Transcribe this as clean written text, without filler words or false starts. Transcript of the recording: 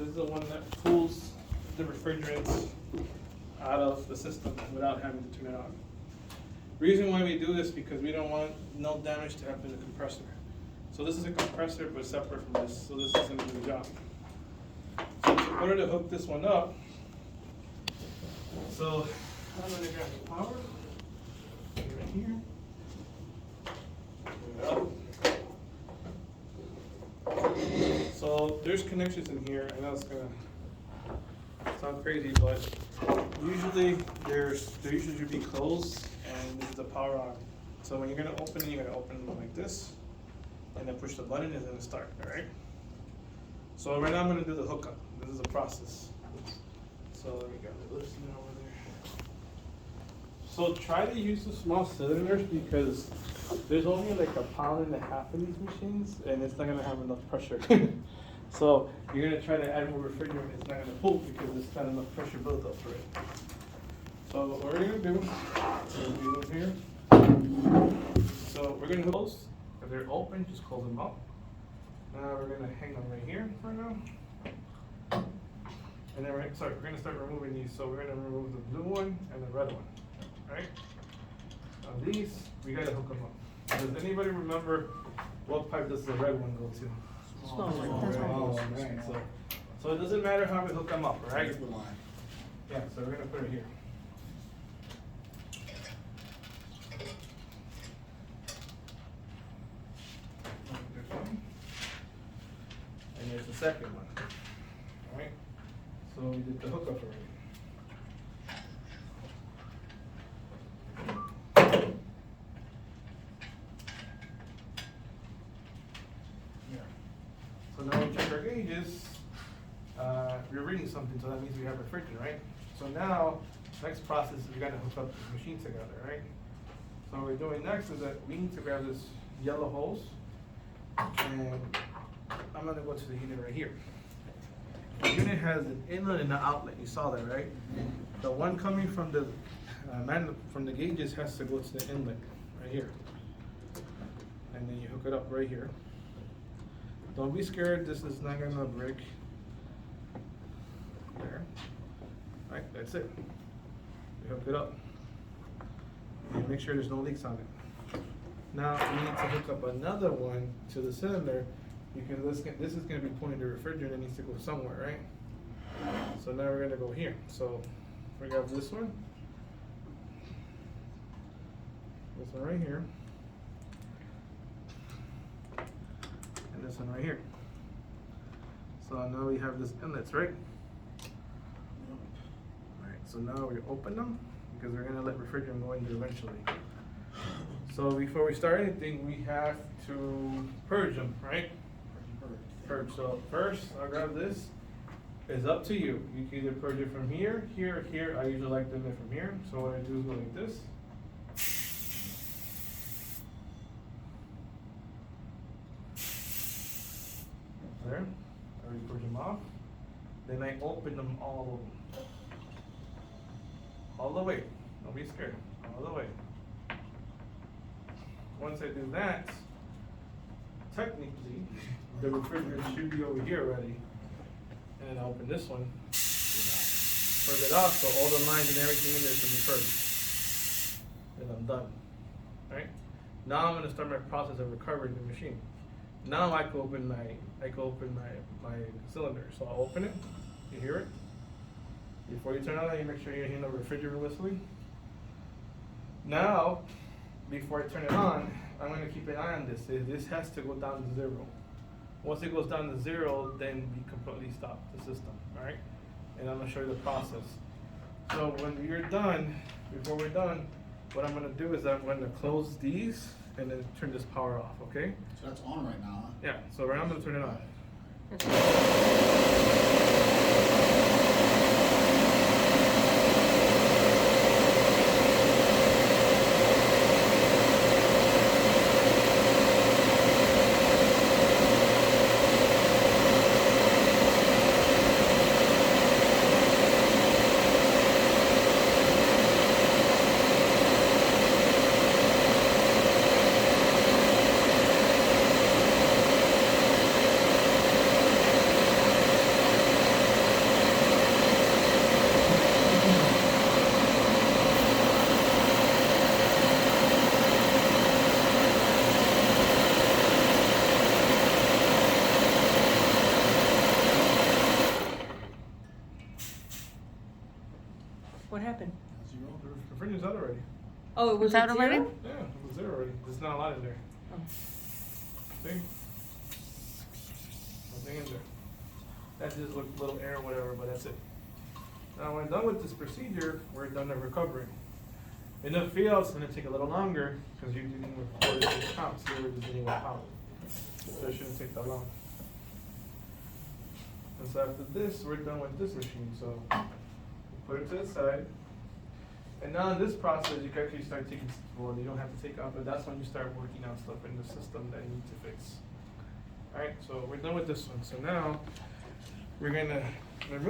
This is the one that pulls the refrigerants out of the system without having to turn it on. Reason why we do this because we don't want no damage to happen to the compressor. So this is a compressor but separate from this, so this is gonna do the job. So in order to hook this one up, so I'm gonna grab the power, put it right here. So there's connections in here, I know it's gonna sound crazy, but usually they're usually should be closed, and this is the power on. So when you're gonna open it, you're gonna open it like this, and then push the button, it's gonna start. All right. So right now I'm gonna do the hookup. This is the process. So let me get the loosen over there. So try to use the small cylinders because there's only like 1.5 pounds of these machines, and it's not gonna have enough pressure. So you're gonna try to add more refrigerant, it's not gonna pull because there's not enough pressure built up for it. So what we're gonna do, we'll do here. So we're gonna close, if they're open, just close them up. Now we're gonna hang them right here for now. And then we're gonna start removing these. So we're gonna remove the blue one and the red one, right? Now these, we gotta hook them up. Does anybody remember what pipe does the red one go to? Oh, right. So it doesn't matter how we hook them up, right? Yeah, so we're gonna put it here. There's one. And there's the second one. Alright? So we did the hookup already. So now we check our gauges, we're reading something, so that means we have refrigerant, right? So now, next process is we gotta hook up the machines together, right? So what we're doing next is that we need to grab this yellow hose, and I'm gonna go to the unit right here. The unit has an inlet and an outlet, you saw that, right? The one coming from the from the gauges has to go to the inlet, right here. And then you hook it up right here. Don't be scared, this is not gonna break. There. Right, that's it. You hook it up. You make sure there's no leaks on it. Now we need to hook up another one to the cylinder because this is gonna be pulling the refrigerant, it needs to go somewhere, right? So now we're gonna go here. So we got this one right here. This one right here. So now we have this inlets, right? Alright, so now we open them because we're gonna let refrigerant go in there eventually. So before we start anything, we have to purge them, right? Purge. So first, I'll grab this. It's up to you. You can either purge it from here, here, or here. I usually like doing it from here. So what I do is go like this. There, I already purge them off. Then I open them all the way. Don't be scared, all the way. Once I do that, technically, the refrigerant should be over here already. And I open this one, purge it off, so all the lines and everything in there should be purged. And I'm done, right? Now I'm gonna start my process of recovering the machine. Now I can open my cylinder. So I'll open it. You hear it? Before you turn it on, you make sure you handle the refrigerator whistling. Now, before I turn it on, I'm going to keep an eye on this. This has to go down to 0. Once it goes down to 0, then we completely stop the system. All right? And I'm going to show you the process. So when you're done, before we're done, what I'm going to do is I'm going to close these and then turn this power off, okay? So that's on right now, huh? Yeah, so right now I'm gonna turn it on. What happened? Zero. The refrigerator's out already. Oh, it was Is that at already? zero? Yeah, it was there already. There's not a lot in there. Oh. See? Nothing in there. That just looked a little air or whatever, but that's it. Now, when done with this procedure, we're done at recovering. In the field, it's gonna take a little longer, because you're dealing with quarter-inch pounds, here we're just dealing with pounds. So it shouldn't take that long. And so after this, we're done with this machine, so we put it to the side. And now in this process, you can actually start taking, well, you don't have to take out, but that's when you start working out stuff in the system that you need to fix. Alright, so we're done with this one. So now, we're gonna remove